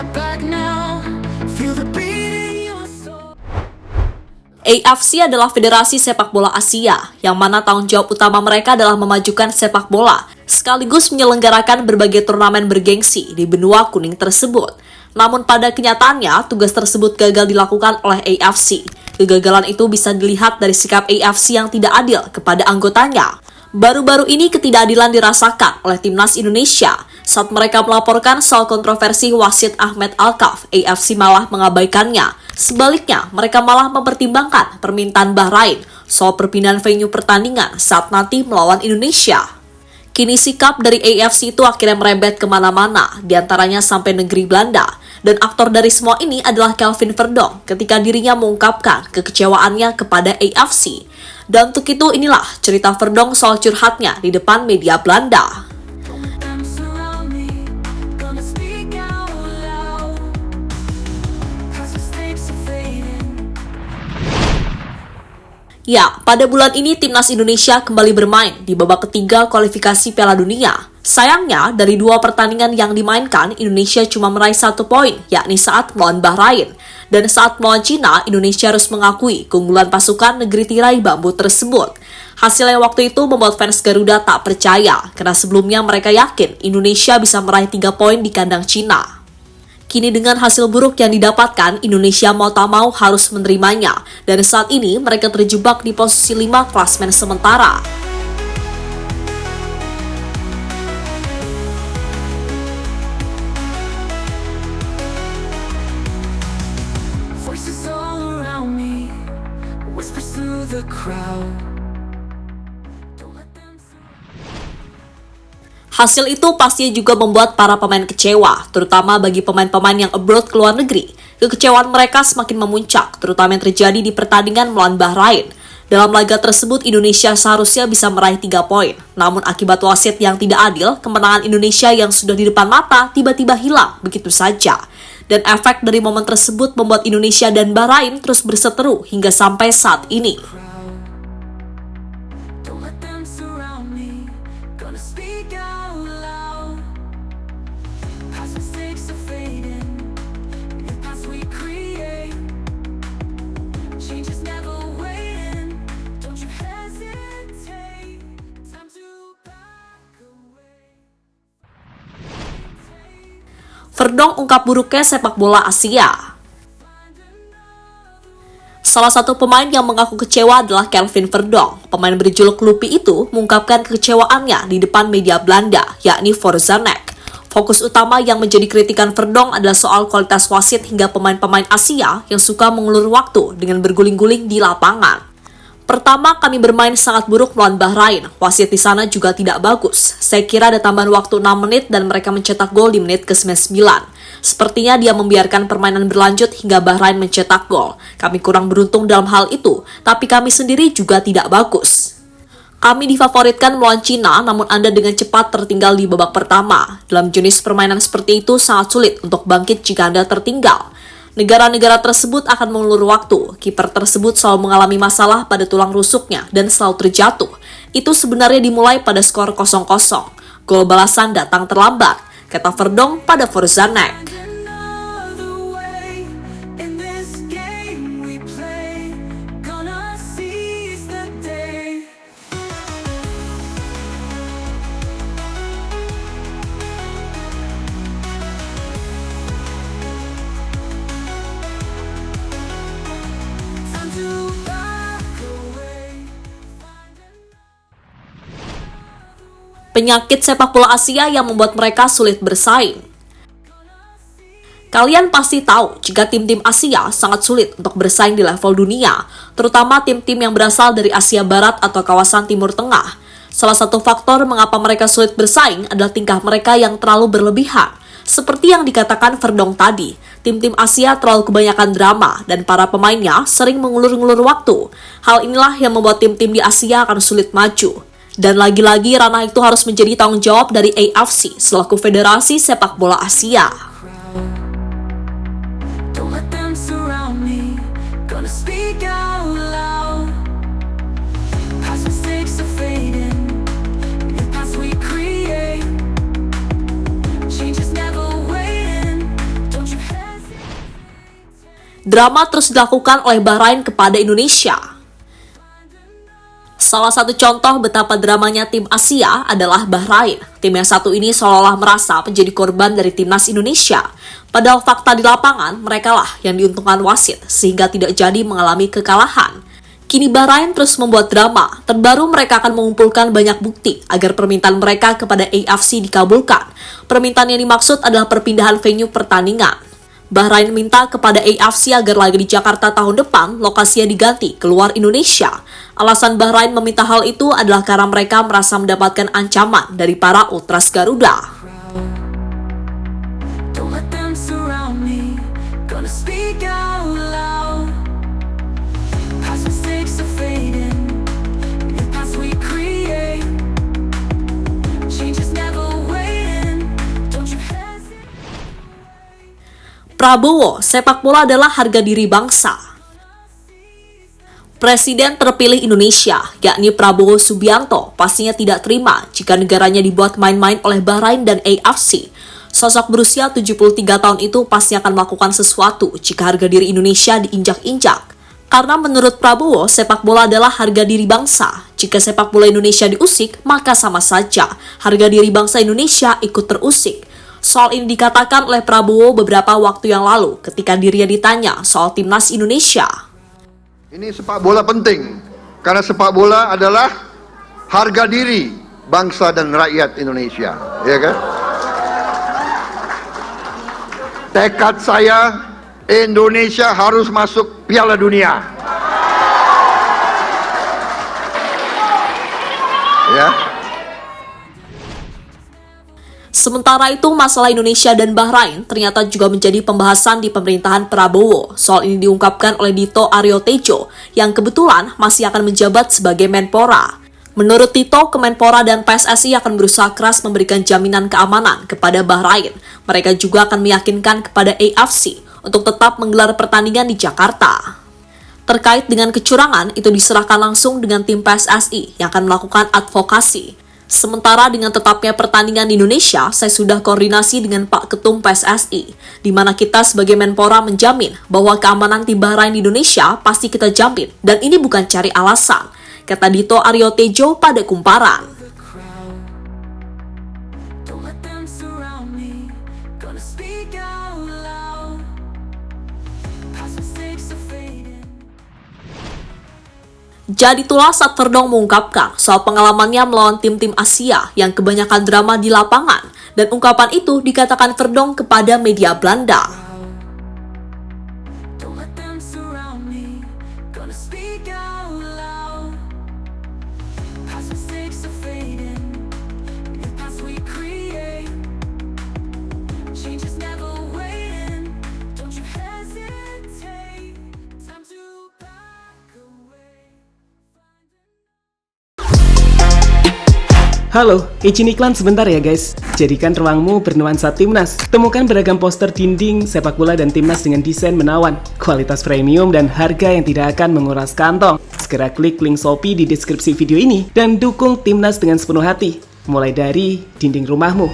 step back now. Feel the beat in your soul. AFC adalah federasi sepak bola Asia, yang mana tanggung jawab utama mereka adalah memajukan sepak bola, sekaligus menyelenggarakan berbagai turnamen bergengsi di benua kuning tersebut. Namun pada kenyataannya, tugas tersebut gagal dilakukan oleh AFC. Kegagalan itu bisa dilihat dari sikap AFC yang tidak adil kepada anggotanya. Baru-baru ini ketidakadilan dirasakan oleh timnas Indonesia saat mereka melaporkan soal kontroversi wasit Ahmed Alkaf. AFC malah mengabaikannya. Sebaliknya, mereka malah mempertimbangkan permintaan Bahrain soal perpindahan venue pertandingan saat nanti melawan Indonesia. Kini sikap dari AFC itu akhirnya merembet kemana-mana, diantaranya sampai negeri Belanda. Dan aktor dari semua ini adalah Kelvin Verdonk ketika dirinya mengungkapkan kekecewaannya kepada AFC. Dan untuk itu inilah cerita Verdonk soal curhatnya di depan media Belanda. Ya, pada bulan ini timnas Indonesia kembali bermain di babak ketiga kualifikasi Piala Dunia. Sayangnya, dari 2 pertandingan yang dimainkan, Indonesia cuma meraih 1 poin, yakni saat melawan Bahrain. Dan saat melawan Cina, Indonesia harus mengakui keunggulan pasukan negeri tirai bambu tersebut. Hasilnya waktu itu membuat fans Garuda tak percaya, karena sebelumnya mereka yakin Indonesia bisa meraih 3 poin di kandang Cina. Kini dengan hasil buruk yang didapatkan, Indonesia mau tak mau harus menerimanya. Dan saat ini mereka terjebak di posisi 5 klasmen sementara. Voices all around me, whispers through the crowd. Hasil itu pastinya juga membuat para pemain kecewa, terutama bagi pemain-pemain yang abroad ke luar negeri. Kekecewaan mereka semakin memuncak, terutama yang terjadi di pertandingan melawan Bahrain. Dalam laga tersebut, Indonesia seharusnya bisa meraih 3 poin. Namun akibat wasit yang tidak adil, kemenangan Indonesia yang sudah di depan mata tiba-tiba hilang begitu saja. Dan efek dari momen tersebut membuat Indonesia dan Bahrain terus berseteru hingga sampai saat ini. Verdonk ungkap buruknya sepak bola Asia. Salah satu pemain yang mengaku kecewa adalah Kelvin Verdonk. Pemain berjuluk Lupi itu mengungkapkan kekecewaannya di depan media Belanda, yakni Forzanek. Fokus utama yang menjadi kritikan Verdonk adalah soal kualitas wasit hingga pemain-pemain Asia yang suka mengulur waktu dengan berguling-guling di lapangan. Pertama, kami bermain sangat buruk melawan Bahrain. Wasit di sana juga tidak bagus. Saya kira ada tambahan waktu 6 menit dan mereka mencetak gol di menit ke-99. Sepertinya dia membiarkan permainan berlanjut hingga Bahrain mencetak gol. Kami kurang beruntung dalam hal itu, tapi kami sendiri juga tidak bagus. Kami difavoritkan melawan Cina, namun Anda dengan cepat tertinggal di babak pertama. Dalam jenis permainan seperti itu sangat sulit untuk bangkit jika Anda tertinggal. Negara-negara tersebut akan mengulur waktu. Kiper tersebut selalu mengalami masalah pada tulang rusuknya dan selalu terjatuh. Itu sebenarnya dimulai pada skor 0-0. Gol balasan datang terlambat, kata Verdonk pada Forzanek. Penyakit sepak bola Asia yang membuat mereka sulit bersaing. Kalian pasti tahu jika tim-tim Asia sangat sulit untuk bersaing di level dunia, terutama tim-tim yang berasal dari Asia Barat atau kawasan Timur Tengah. Salah satu faktor mengapa mereka sulit bersaing adalah tingkah mereka yang terlalu berlebihan. Seperti yang dikatakan Verdonk tadi, tim-tim Asia terlalu kebanyakan drama dan para pemainnya sering mengulur-ngulur waktu. Hal inilah yang membuat tim-tim di Asia akan sulit maju. Dan lagi-lagi ranah itu harus menjadi tanggung jawab dari AFC selaku Federasi Sepak Bola Asia. Drama terus dilakukan oleh Bahrain kepada Indonesia. Salah satu contoh betapa dramanya tim Asia adalah Bahrain. Tim yang satu ini seolah-olah merasa menjadi korban dari timnas Indonesia. Padahal fakta di lapangan, mereka lah yang diuntungkan wasit sehingga tidak jadi mengalami kekalahan. Kini Bahrain terus membuat drama. Terbaru mereka akan mengumpulkan banyak bukti agar permintaan mereka kepada AFC dikabulkan. Permintaan yang dimaksud adalah perpindahan venue pertandingan. Bahrain minta kepada AFC agar laga di Jakarta tahun depan lokasinya diganti keluar Indonesia. Alasan Bahrain meminta hal itu adalah karena mereka merasa mendapatkan ancaman dari para ultras Garuda. Don't let them surround me. Gonna speak out loud. Past mistakes are fading. New paths we create. Change is never waiting. Don't you hesitate. Prabowo, sepak bola adalah harga diri bangsa. Presiden terpilih Indonesia, yakni Prabowo Subianto, pastinya tidak terima jika negaranya dibuat main-main oleh Bahrain dan AFC. Sosok berusia 73 tahun itu pasti akan melakukan sesuatu jika harga diri Indonesia diinjak-injak. Karena menurut Prabowo, sepak bola adalah harga diri bangsa. Jika sepak bola Indonesia diusik, maka sama saja harga diri bangsa Indonesia ikut terusik. Soal ini dikatakan oleh Prabowo beberapa waktu yang lalu ketika dirinya ditanya soal timnas Indonesia. Ini sepak bola penting, karena sepak bola adalah harga diri bangsa dan rakyat Indonesia, ya kan? Tekad saya, Indonesia harus masuk Piala Dunia. Ya. Sementara itu, masalah Indonesia dan Bahrain ternyata juga menjadi pembahasan di pemerintahan Prabowo. Soal ini diungkapkan oleh Dito Aryo Tejo, yang kebetulan masih akan menjabat sebagai Menpora. Menurut Tito, Kemenpora dan PSSI akan berusaha keras memberikan jaminan keamanan kepada Bahrain. Mereka juga akan meyakinkan kepada AFC untuk tetap menggelar pertandingan di Jakarta. Terkait dengan kecurangan, itu diserahkan langsung dengan tim PSSI yang akan melakukan advokasi. Sementara dengan tetapnya pertandingan di Indonesia, saya sudah koordinasi dengan Pak Ketum PSSI, di mana kita sebagai Menpora menjamin bahwa keamanan tim Bahrain di Indonesia pasti kita jamin, dan ini bukan cari alasan, kata Dito Aryo Tejo pada Kumparan. Don't let them surround me. Gonna speak out loud. Past mistakes are fading. Jadi itulah saat Verdong mengungkapkan soal pengalamannya melawan tim-tim Asia yang kebanyakan drama di lapangan, dan ungkapan itu dikatakan Verdong kepada media Belanda. Don't let them surround me. Gonna speak out loud. Past mistakes are fading. New paths we create. Change is never waiting. Don't you hesitate. Time to back away. Halo, izin iklan sebentar ya guys. Jadikan ruangmu bernuansa timnas. Temukan beragam poster dinding, sepak bola dan timnas dengan desain menawan, kualitas premium dan harga yang tidak akan menguras kantong. Segera klik link Shopee di deskripsi video ini dan dukung timnas dengan sepenuh hati. Mulai dari dinding rumahmu.